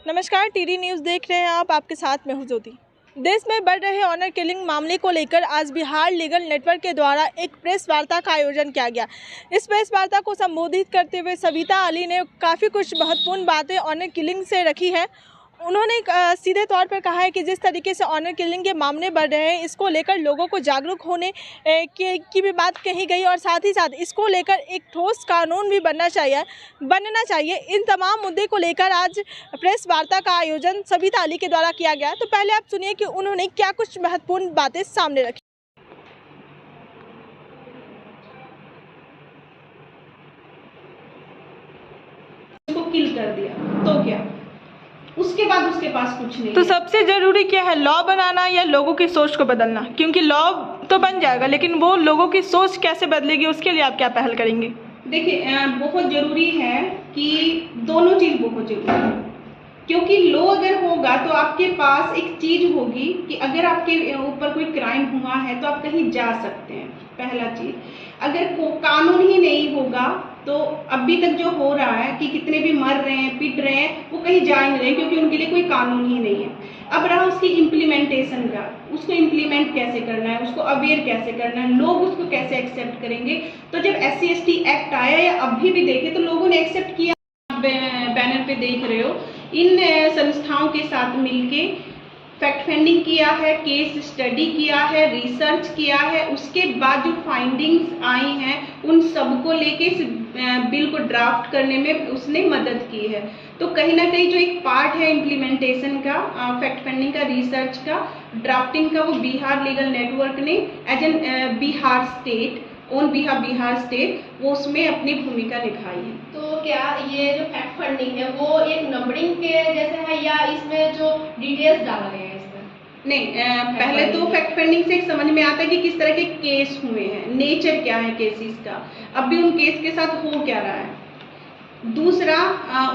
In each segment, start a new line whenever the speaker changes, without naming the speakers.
नमस्कार, TD news देख रहे हैं आप। आपके साथ मैं हूं ज्योति। देश में बढ़ रहे ऑनर किलिंग मामले को लेकर आज बिहार लीगल नेटवर्क के द्वारा एक प्रेस वार्ता का आयोजन किया गया। इस प्रेस वार्ता को संबोधित करते हुए सविता अली ने काफ़ी कुछ महत्वपूर्ण बातें ऑनर किलिंग से रखी है। उन्होंने सीधे तौर पर कहा है कि जिस तरीके से ऑनर किलिंग के मामले बढ़ रहे हैं, इसको लेकर लोगों को जागरूक होने की भी बात कही गई और साथ ही साथ इसको लेकर एक ठोस कानून भी बनना चाहिए। इन तमाम मुद्दे को लेकर आज प्रेस वार्ता का आयोजन सविता अली के द्वारा किया गया। तो पहले आप सुनिए कि उन्होंने क्या कुछ महत्वपूर्ण बातें सामने रखी।
उसको किल कर दिया तो क्या, उसके बाद उसके पास कुछ नहीं।
तो सबसे जरूरी क्या है, लॉ बनाना या लोगों की सोच को बदलना? क्योंकि लॉ तो बन जाएगा, लेकिन वो लोगों की सोच कैसे बदलेगी, उसके लिए आप क्या पहल करेंगे?
देखिए, बहुत जरूरी है कि दोनों चीज बहुत जरूरी है, क्योंकि लॉ अगर होगा तो आपके पास एक चीज होगी कि अगर आपके ऊपर कोई क्राइम हुआ है तो आप कहीं जा सकते हैं। पहला चीज, अगर कानून ही नहीं होगा तो अभी तक जो हो रहा है कि कितने भी मर रहे हैं, पिट रहे हैं, वो कहीं जा नहीं रहे क्योंकि उनके लिए कोई कानून ही नहीं है। अब रहा उसकी इम्प्लीमेंटेशन का, उसको इम्प्लीमेंट कैसे करना है, उसको अवेयर कैसे करना है, लोग उसको कैसे एक्सेप्ट करेंगे। तो जब SC/ST एक्ट आया या अभी भी देखे तो लोगों ने एक्सेप्ट किया। बैनर पे देख रहे हो, इन संस्थाओं के साथ मिलके फैक्ट फाइंडिंग किया है, केस स्टडी किया है, रिसर्च किया है, उसके बाद जो फाइंडिंग्स आई हैं उन सबको लेके इस बिल को ड्राफ्ट करने में उसने मदद की है। तो कहीं ना कहीं जो एक पार्ट है इम्प्लीमेंटेशन का, फैक्ट फाइंडिंग का, रिसर्च का, ड्राफ्टिंग का, वो बिहार लीगल नेटवर्क ने as an Bihar state Bihar state वो उसमें अपनी भूमिका निभाई है।
तो क्या ये जो फैक्ट फंडिंग है वो एक नंबरिंग के जैसे है या इसमें जो डिटेल्स डाल रहे हैं इसमें?
नहीं, पहले तो फैक्ट फाइंडिंग से समझ में आता है कि किस तरह के केस हुए हैं, नेचर क्या है केसेस का, अब भी उन केस के साथ हो क्या रहा है। दूसरा,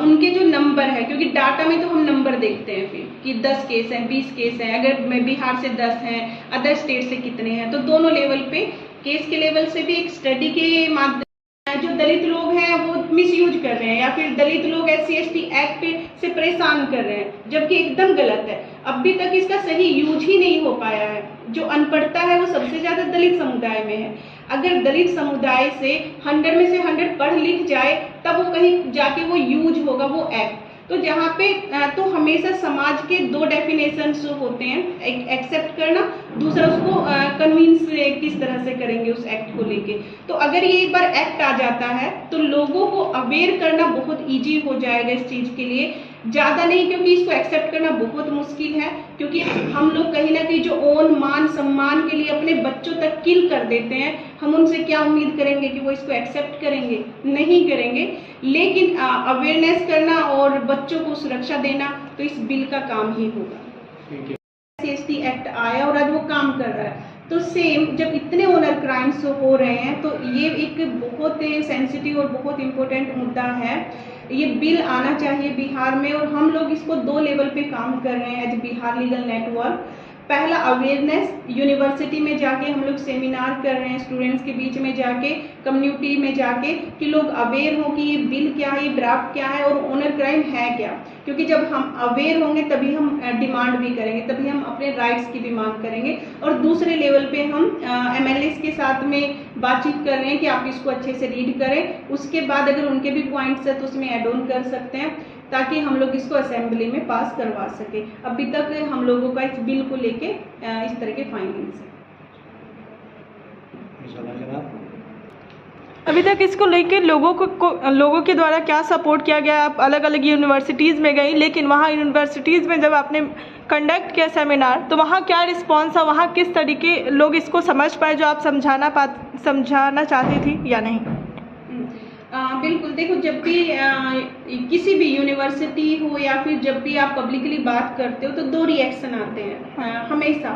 उनके जो नंबर है, क्योंकि डाटा में तो हम नंबर देखते हैं फिर कि 10 केस हैं, 20 केस हैं, अगर मैं बिहार से 10 हैं, अदर स्टेट से कितने हैं, तो दोनों लेवल पे, केस के लेवल से भी एक स्टडी के माध्यम जो दलित लोग हैं वो मिसयूज कर रहे हैं या फिर दलित लोग SC/ST एक्ट से परेशान कर रहे हैं, जबकि एकदम गलत है। अभी तक इसका सही यूज ही नहीं हो पाया है। जो अनपढ़ता है वो सबसे ज्यादा दलित समुदाय में है। अगर दलित समुदाय से 100 में से 100 पढ़ लिख जाए तब वो कहीं जाके वो यूज होगा वो एक्ट। तो जहाँ पे तो हमेशा समाज के दो डेफिनेशंस होते हैं, एक एक्सेप्ट करना, दूसरा उसको कन्विंस किस तरह से करेंगे उस एक्ट को लेके। तो अगर ये एक बार एक्ट आ जाता है तो लोगों को अवेयर करना बहुत इजी हो जाएगा इस चीज के लिए। ज्यादा नहीं, क्योंकि इसको एक्सेप्ट करना बहुत मुश्किल है, क्योंकि हम लोग कहीं ना कहीं जो ओन मान सम्मान के लिए अपने बच्चों तक किल कर देते हैं, हम उनसे क्या उम्मीद करेंगे कि वो इसको एक्सेप्ट करेंगे? नहीं करेंगे। लेकिन अवेयरनेस करना और बच्चों को सुरक्षा देना तो इस बिल का काम ही होगा। SC/ST एक्ट आया और आज वो काम कर रहा है। तो सेम जब इतने ओनर क्राइम्स हो रहे हैं तो ये एक बहुत सेंसिटिव और बहुत इम्पोर्टेंट मुद्दा है। ये बिल आना चाहिए बिहार में और हम लोग इसको 2 लेवल पे काम कर रहे हैं एज बिहार लीगल नेटवर्क। पहला, अवेयरनेस, यूनिवर्सिटी में जाके हम लोग सेमिनार कर रहे हैं, स्टूडेंट्स के बीच में जाके, कम्युनिटी में जाके, कि लोग अवेयर हो कि ये बिल क्या है, ये ड्राफ्ट क्या है और ओनर क्राइम है क्या। क्योंकि जब हम अवेयर होंगे तभी हम डिमांड भी करेंगे, तभी हम अपने राइट्स की भी मांग करेंगे। और दूसरे लेवल पे हम MLAs के साथ में बातचीत कर रहे हैं कि आप इसको अच्छे से रीड करें, उसके बाद अगर उनके भी पॉइंट्स है तो उसमें एड ऑन कर सकते हैं, ताकि हम लोग इसको असेंबली में पास करवा सके। अभी तक हम लोगों का इस बिल को लेके इस तरह के फाइंडिंग्स हैं।
अभी तक इसको लेकर लोगों के द्वारा क्या सपोर्ट किया गया? आप अलग अलग यूनिवर्सिटीज़ में गई, लेकिन वहाँ यूनिवर्सिटीज़ में जब आपने कंडक्ट किया सेमिनार तो वहाँ क्या रिस्पॉन्स था? वहाँ किस तरीके लोग इसको समझ पाए जो आप समझाना चाहती थी या नहीं?
बिल्कुल, देखो, जब भी किसी भी यूनिवर्सिटी हो या फिर जब भी आप पब्लिकली बात करते हो तो 2 रिएक्शन आते हैं हमेशा।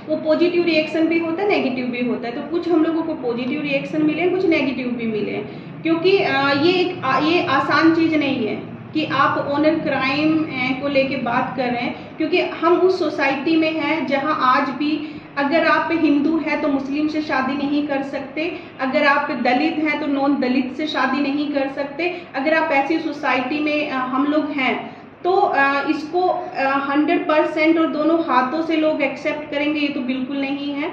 वो पॉजिटिव रिएक्शन भी होता है, नेगेटिव भी होता है। तो कुछ हम लोगों को पॉजिटिव रिएक्शन मिले, कुछ नेगेटिव भी मिले, क्योंकि ये आसान चीज़ नहीं है कि आप ओनर क्राइम को लेके बात कर रहे हैं, क्योंकि हम उस सोसाइटी में हैं जहां आज भी अगर आप हिंदू हैं तो मुस्लिम से शादी नहीं कर सकते, अगर आप दलित हैं तो नॉन दलित से शादी नहीं कर सकते। अगर आप ऐसी सोसाइटी में हम लोग हैं तो इसको 100% और दोनों हाथों से लोग एक्सेप्ट करेंगे ये तो बिल्कुल नहीं है।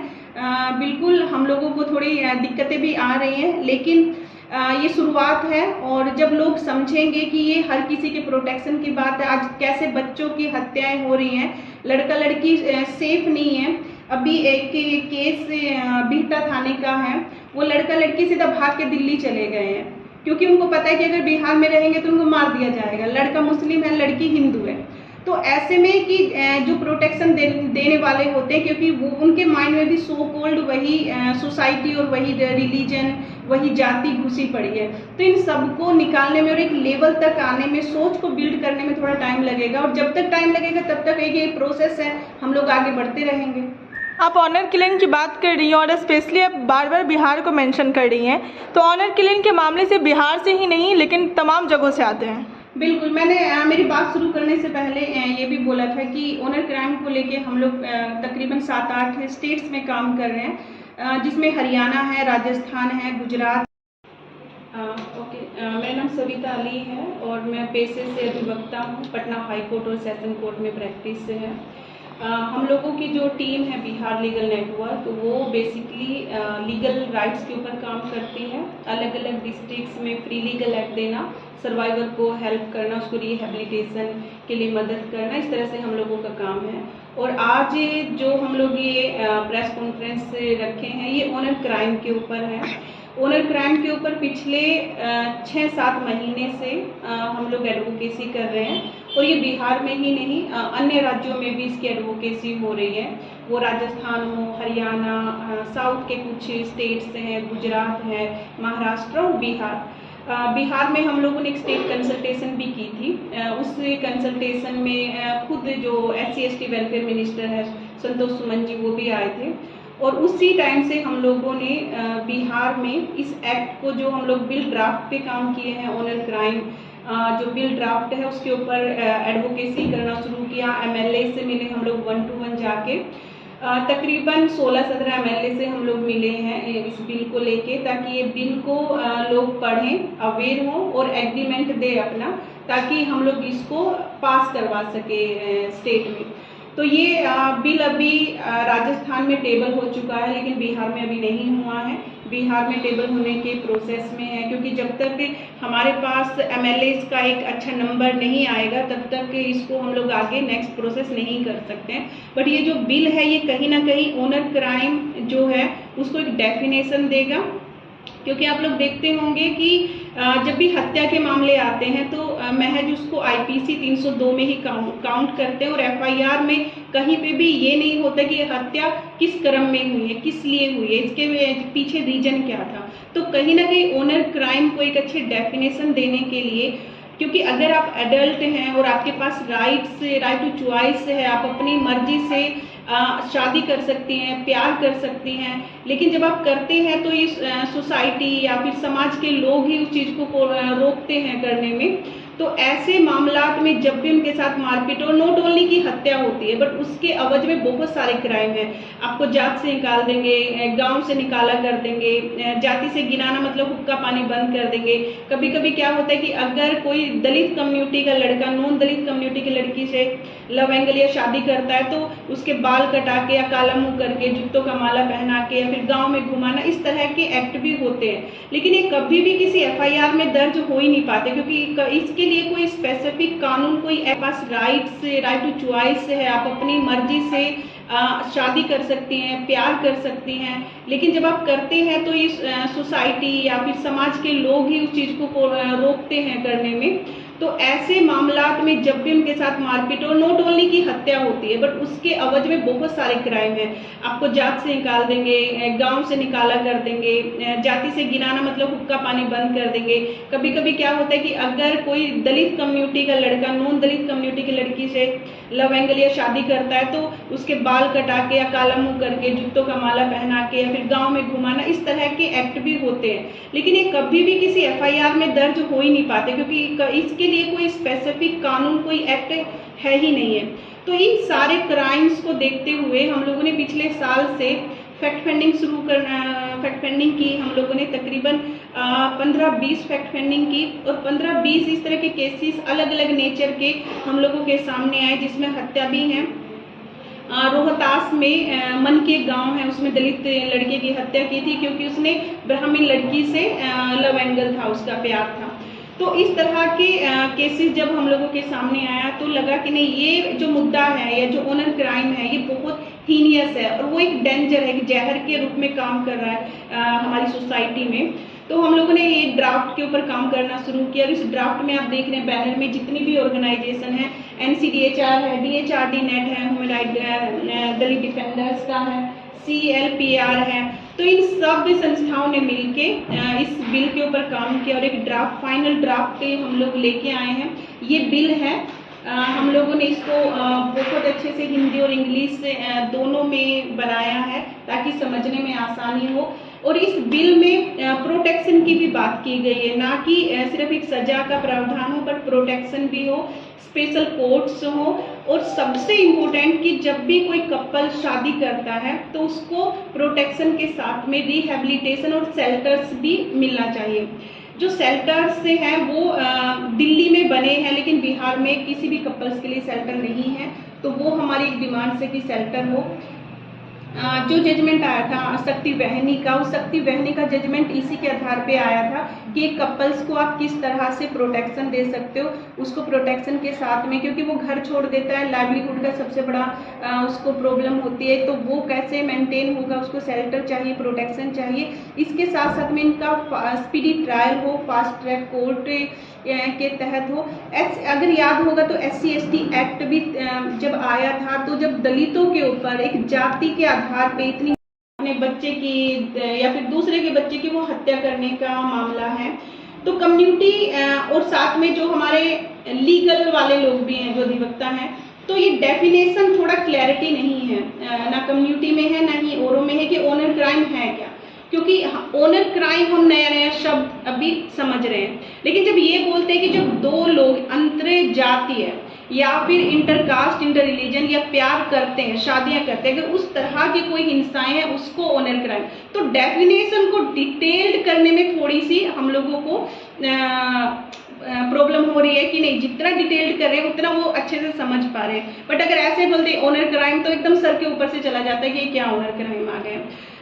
बिल्कुल हम लोगों को थोड़ी दिक्कतें भी आ रही हैं, लेकिन ये शुरुआत है और जब लोग समझेंगे कि ये हर किसी के प्रोटेक्शन की बात है। आज कैसे बच्चों की हत्याएं हो रही हैं, लड़का लड़की सेफ नहीं है। अभी एक केस बिहटा थाने का है, वो लड़का लड़की सीधा भाग के दिल्ली चले गए हैं क्योंकि उनको पता है कि अगर बिहार में रहेंगे तो उनको मार दिया जाएगा। लड़का मुस्लिम है, लड़की हिंदू है। तो ऐसे में कि जो प्रोटेक्शन देने वाले होते हैं, क्योंकि वो उनके माइंड में भी सो कॉल्ड वही सोसाइटी और वही रिलीजन, वही जाति घुसी पड़ी है। तो इन सबको निकालने में और एक लेवल तक आने में, सोच को बिल्ड करने में थोड़ा टाइम लगेगा, और जब तक टाइम लगेगा तब तक एक प्रोसेस है, हम लोग आगे बढ़ते रहेंगे।
आप ऑनर किलिंग की बात कर रही हैं और स्पेशली आप बार बार बिहार को मेंशन कर रही हैं, तो ऑनर किलिंग के मामले से बिहार से ही नहीं लेकिन तमाम जगहों से आते हैं।
बिल्कुल, मैंने मेरी बात शुरू करने से पहले ये भी बोला था कि ऑनर क्राइम को लेके हम लोग तकरीबन 7-8 स्टेट्स में काम कर रहे हैं, जिसमें हरियाणा है, राजस्थान है, गुजरात। मेरा नाम सविता अली है और मैं पेशे से अधिवक्ता हूँ। पटना हाई कोर्ट और सेशन कोर्ट में प्रैक्टिस से है। हम लोगों की जो टीम है बिहार लीगल नेटवर्क, वो बेसिकली लीगल राइट्स के ऊपर काम करती है। अलग अलग डिस्ट्रिक्ट्स में फ्री लीगल एक्ट देना, सर्वाइवर को हेल्प करना, उसको रिहेबिलिटेशन के लिए मदद करना, इस तरह से हम लोगों का काम है। और आज जो हम लोग ये प्रेस कॉन्फ्रेंस रखे हैं, ये ऑनर क्राइम के ऊपर है। ऑनर क्राइम के ऊपर पिछले 6-7 महीने से हम लोग एडवोकेसी कर रहे हैं, और ये बिहार में ही नहीं, अन्य राज्यों में भी इसकी एडवोकेसी हो रही है। वो राजस्थान हो, हरियाणा, साउथ के कुछ स्टेट्स हैं, गुजरात है, महाराष्ट्र और बिहार। बिहार में हम लोगों ने एक स्टेट कंसल्टेशन भी की थी। उस कंसल्टेशन में खुद जो SC/ST वेलफेयर मिनिस्टर है संतोष सुमन जी, वो भी आए थे। और उसी टाइम से हम लोगों ने बिहार में इस एक्ट को, जो हम लोग बिल ड्राफ्ट पे काम किए हैं, ऑनर क्राइम जो बिल ड्राफ्ट है उसके ऊपर एडवोकेसी करना शुरू किया। MLA से मिले हम लोग 1 to 1 जाके, तकरीबन 16-17 MLA से हम लोग मिले हैं इस बिल को लेके, ताकि ये बिल को लोग पढ़ें, अवेयर हों और एग्रीमेंट दे अपना, ताकि हम लोग इसको पास करवा सके स्टेट में। तो ये बिल अभी राजस्थान में टेबल हो चुका है, लेकिन बिहार में अभी नहीं हुआ है। बिहार में टेबल होने के प्रोसेस में है, क्योंकि जब तक हमारे पास MLAs का एक अच्छा नंबर नहीं आएगा तब तक इसको हम लोग आगे नेक्स्ट प्रोसेस नहीं कर सकते हैं। बट ये जो बिल है, ये कहीं ना कहीं ऑनर क्राइम जो है उसको एक डेफिनेशन देगा, क्योंकि आप लोग देखते होंगे कि जब भी हत्या के मामले आते हैं तो महज उसको IPC 302 में ही काउंट करते हैं, और FIR में कहीं पे भी ये नहीं होता कि हत्या किस क्रम में हुई है, किस लिए हुई है, इसके पीछे रीजन क्या था। तो कहीं ना कहीं ऑनर क्राइम को एक अच्छी डेफिनेशन देने के लिए, क्योंकि अगर आप एडल्ट हैं और आपके पास राइट टू चॉइस है, आप अपनी मर्जी से शादी कर सकती हैं, प्यार कर सकती हैं, लेकिन जब आप करते हैं तो ये सोसाइटी या फिर समाज के लोग ही उस चीज़ को रोकते हैं करने में। तो ऐसे मामलात में जब भी उनके साथ मारपीट, और नॉट ओनली की हत्या होती है, बट उसके अवज में बहुत सारे क्राइम हैं। आपको जात से निकाल देंगे, गांव से निकाला कर देंगे, जाति से गिनाना मतलब हुक्का पानी बंद कर देंगे। कभी कभी क्या होता है कि अगर कोई दलित कम्युनिटी का लड़का नॉन दलित कम्युनिटी की लड़की से लव एंगल या शादी करता है, तो उसके बाल कटा के या काला मुंह करके, जूतों का माला पहना के, या फिर गाँव में घुमाना, इस तरह के एक्ट भी होते हैं। लेकिन ये कभी भी किसी FIR में दर्ज हो ही नहीं पाते, क्योंकि इसके लिए कोई स्पेसिफिक कानून, कोई पास राइट टू चॉइस है, आप अपनी मर्जी से शादी कर सकती हैं, प्यार कर सकती हैं, लेकिन जब आप करते हैं तो ये सोसाइटी या फिर समाज के लोग ही उस चीज़ को रोकते हैं करने में। तो ऐसे मामलात में जब भी उनके साथ मारपीट, और नॉट ओनली की हत्या होती है, बट उसके अवज में बहुत सारे क्राइम हैं। आपको जात से निकाल देंगे, गांव से निकाला कर देंगे, जाति से गिनाना मतलब हुक्का पानी बंद कर देंगे। कभी कभी क्या होता है कि अगर कोई दलित कम्युनिटी का लड़का नॉन दलित कम्युनिटी की लड़की से लव एंगल या शादी करता है, तो उसके बाल कटा के या काला मुंह करके, जूतों का माला पहना के, या फिर गाँव में घुमाना, इस तरह के एक्ट भी होते हैं। लेकिन ये कभी भी किसी FIR में दर्ज हो ही नहीं पाते, क्योंकि इसके लिए कोई स्पेसिफिक कानून, कोई एक्ट है ही नहीं है। तो इन सारे क्राइम्स को देखते हुए हम लोगों ने पिछले साल से फैक्ट फाइंडिंग की। हम लोगों ने तकरीबन 15-20 फैक्ट फाइंडिंग की और 15-20 इस तरह के केसेस अलग अलग नेचर के हम लोगों के सामने आए, जिसमें हत्या भी है। रोहतास में मन के गांव है, उसमें दलित लड़के की हत्या की थी क्योंकि उसने ब्राह्मण लड़की से लव एंगल था, उसका प्यार था। तो इस तरह के केसेस जब हम लोगों के सामने आया तो लगा कि नहीं, ये जो मुद्दा है या जो ऑनर क्राइम है ये बहुत हीनियस है और वो एक डेंजर है, एक जहर के रूप में काम कर रहा है हमारी सोसाइटी में। तो हम लोगों ने एक ड्राफ्ट के ऊपर काम करना शुरू किया और इस ड्राफ्ट में आप देख रहे हैं बैनर में जितनी भी ऑर्गेनाइजेशन है, NCDHR है, DHRD नेट है, ह्यूमन राइट दलित डिफेंडर्स का है, CLPR है, तो इन सब संस्थाओं ने मिलके इस बिल के ऊपर काम किया और एक ड्राफ्ट, फाइनल ड्राफ्ट हम लोग लेके आए हैं। ये बिल है, हम लोगों ने इसको बहुत अच्छे से हिंदी और इंग्लिश दोनों में बनाया है ताकि समझने में आसानी हो। और इस बिल में प्रोटेक्शन की भी बात की गई है, ना कि सिर्फ एक सजा का प्रावधान हो, बट प्रोटेक्शन भी हो, स्पेशल कोर्ट्स हो, और सबसे इम्पोर्टेंट कि जब भी कोई कपल शादी करता है तो उसको प्रोटेक्शन के साथ में रिहेबिलिटेशन और शेल्टर्स भी मिलना चाहिए। जो शेल्टर्स से हैं वो दिल्ली में बने हैं, लेकिन बिहार में किसी भी कपल्स के लिए शेल्टर नहीं है, तो वो हमारी एक डिमांड से कि शेल्टर हो। जो जजमेंट आया था शक्ति बहनी का, उस शक्ति बहनी का जजमेंट इसी के आधार पे आया था कि कपल्स को आप किस तरह से प्रोटेक्शन दे सकते हो, उसको प्रोटेक्शन के साथ में, क्योंकि वो घर छोड़ देता है, लाइवलीहुड का सबसे बड़ा उसको प्रॉब्लम होती है, तो वो कैसे मेंटेन होगा, उसको शेल्टर चाहिए, प्रोटेक्शन चाहिए। इसके साथ साथ में इनका स्पीडी ट्रायल हो, फास्ट ट्रैक कोर्ट के तहत हो। अगर याद होगा तो SC/ST एक्ट भी जब आया था, तो जब दलितों के ऊपर एक जाति के आधार पे इतनी अपने बच्चे की या फिर दूसरे के बच्चे की वो हत्या करने का मामला है, तो कम्युनिटी और साथ में जो हमारे लीगल वाले लोग भी हैं, जो अधिवक्ता हैं, तो ये डेफिनेशन थोड़ा क्लैरिटी नहीं है, ना कम्युनिटी में है ना ही औरों में है कि ऑनर क्राइम है क्या, क्योंकि ऑनर क्राइम हम नया नया शब्द अभी समझ रहे हैं। लेकिन जब ये बोलते हैं कि जब दो लोग अंतर जातीय या फिर इंटरकास्ट, इंटर रिलीजन या प्यार करते हैं, शादियां करते हैं, अगर उस तरह की कोई हिंसाएं हैं उसको ऑनर क्राइम, तो डेफिनेशन को डिटेल्ड करने में थोड़ी सी हम लोगों को प्रॉब्लम हो रही है कि नहीं, जितना डिटेल्ड कर रहे हैं उतना वो अच्छे से समझ पा रहे हैं। बट अगर ऐसे बोलते ऑनर क्राइम तो एकदम सर के ऊपर से चला जाता है कि क्या ऑनर क्राइम आ गए।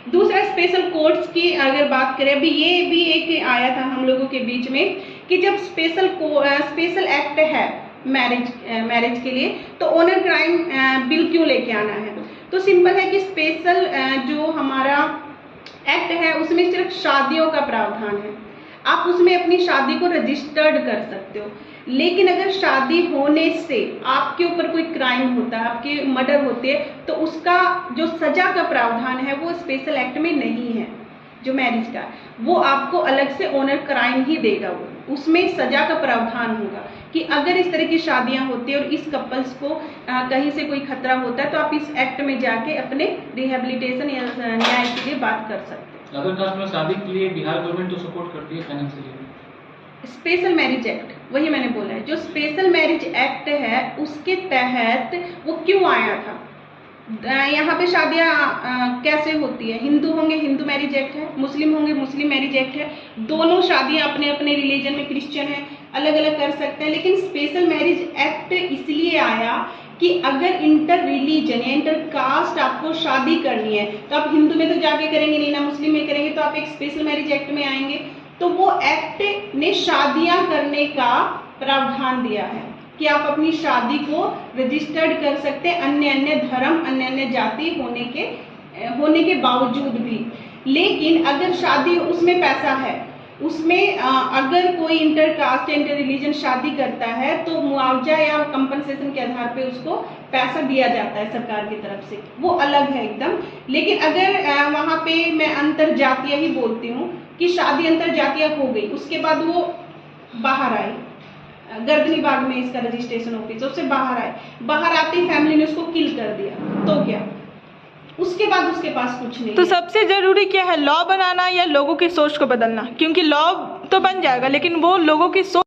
दूसरा, स्पेशल कोर्ट्स की अगर बात करें, अभी ये भी एक आया था हम लोगों के बीच में कि जब स्पेशल एक्ट है मैरिज के लिए, तो ऑनर क्राइम बिल क्यों लेके आना है। तो सिंपल है कि स्पेशल जो हमारा एक्ट है उसमें सिर्फ शादियों का प्रावधान है, आप उसमें अपनी शादी को रजिस्टर्ड कर सकते हो। लेकिन अगर शादी होने से आपके ऊपर कोई क्राइम होता है, आपके मर्डर होते है, तो उसका जो सजा का प्रावधान है वो स्पेशल एक्ट में नहीं है। जो मैरिज का वो आपको अलग से ऑनर क्राइम ही देगा, वो उसमें सजा का प्रावधान होगा कि अगर इस तरह की शादियां होती है और इस कपल्स को कहीं से कोई खतरा होता है, तो आप इस एक्ट में जाके अपने रिहेबिलिटेशन या न्याय के लिए बात कर सकते हैं।
अदर कास्ट में शादी के लिए बिहार गवर्नमेंट तो सपोर्ट करती है फाइनेंशियली।
स्पेशल मैरिज एक्ट, वही मैंने बोला है, जो स्पेशल मैरिज एक्ट है उसके तहत वो क्यों आया था। यहाँ पे शादियाँ कैसे होती है, हिंदू होंगे हिंदू मैरिज एक्ट है, मुस्लिम होंगे मुस्लिम मैरिज एक्ट है, दोनों शादियाँ अपने अपने रिलीजन में, क्रिश्चियन है, अलग अलग कर सकते हैं। लेकिन स्पेशल मैरिज एक्ट इसलिए आया कि अगर इंटर रिलीजन या इंटर कास्ट आपको शादी करनी है, तो आप हिंदू में तो जाके करेंगे नहीं ना, मुस्लिम में करेंगे, तो आप एक स्पेशल मैरिज एक्ट में आएंगे। तो वो एक्ट ने शादियां करने का प्रावधान दिया है कि आप अपनी शादी को रजिस्टर्ड कर सकते हैं अन्य अन्य धर्म, अन्य अन्य जाति होने के बावजूद भी। लेकिन अगर शादी उसमें पैसा है, उसमें अगर कोई इंटर कास्ट इंटर रिलीजन शादी करता है तो मुआवजा या कंपनसेशन के आधार पे उसको पैसा दिया जाता है सरकार की तरफ से, वो अलग है एकदम। लेकिन अगर वहाँ पे मैं अंतर जातीय ही बोलती हूँ कि शादी अंतर जातीय हो गई, उसके बाद वो बाहर आई, गर्दनी बाग में इसका रजिस्ट्रेशन ऑफिस, उससे बाहर आते ही फैमिली ने उसको किल कर दिया, तो क्या उसके बाद उसके पास कुछ नहीं।
तो सबसे जरूरी क्या है, लॉ बनाना या लोगों की सोच को बदलना, क्योंकि लॉ तो बन जाएगा लेकिन वो लोगों की सोच।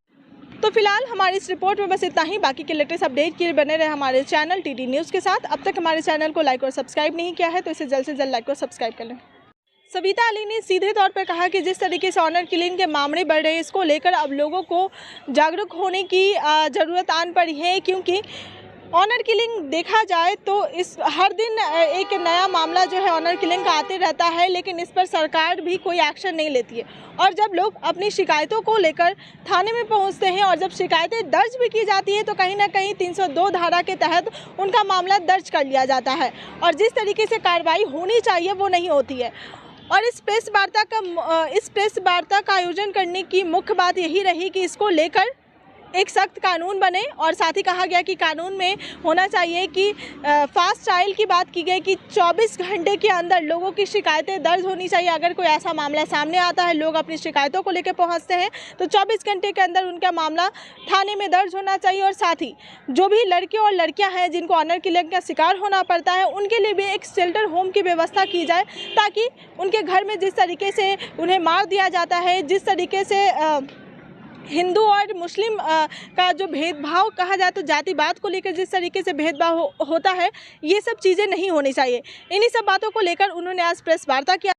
तो फिलहाल हमारी इस रिपोर्ट में बस इतना ही। बाकी के लेटेस्ट अपडेट के लिए बने रहे हमारे चैनल TT न्यूज़ के साथ। अब तक हमारे चैनल को लाइक और सब्सक्राइब नहीं किया है तो इसे जल्द से जल्द लाइक और सब्सक्राइब कर लें। सविता अली ने सीधे तौर पर कहा कि जिस तरीके से ऑनर किलिंग के मामले बढ़ रहे हैं, इसको लेकर अब लोगों को जागरूक होने की ज़रूरत आन पड़ी है, क्योंकि ऑनर किलिंग देखा जाए तो इस हर दिन एक नया मामला जो है ऑनर किलिंग का आते रहता है, लेकिन इस पर सरकार भी कोई एक्शन नहीं लेती है। और जब लोग अपनी शिकायतों को लेकर थाने में पहुंचते हैं और जब शिकायतें दर्ज भी की जाती है तो कहीं ना कहीं 302 धारा के तहत उनका मामला दर्ज कर लिया जाता है और जिस तरीके से कार्रवाई होनी चाहिए वो नहीं होती है। और इस प्रेस वार्ता का आयोजन करने की मुख्य बात यही रही कि इसको लेकर एक सख्त कानून बने और साथ ही कहा गया कि कानून में होना चाहिए कि फास्ट ट्रायल की बात की गई कि 24 घंटे के अंदर लोगों की शिकायतें दर्ज होनी चाहिए। अगर कोई ऐसा मामला सामने आता है, लोग अपनी शिकायतों को लेकर पहुंचते हैं, तो 24 घंटे के अंदर उनका मामला थाने में दर्ज होना चाहिए। और साथ ही जो भी लड़के और लड़कियां हैं जिनको ऑनर किलिंग का शिकार होना पड़ता है, उनके लिए भी एक शेल्टर होम की व्यवस्था की जाए, ताकि उनके घर में जिस तरीके से उन्हें मार दिया जाता है, जिस तरीके से हिंदू और मुस्लिम का जो भेदभाव कहा जाए तो जातिवाद को लेकर जिस तरीके से भेदभाव होता है, ये सब चीज़ें नहीं होनी चाहिए। इन्हीं सब बातों को लेकर उन्होंने आज प्रेस वार्ता किया।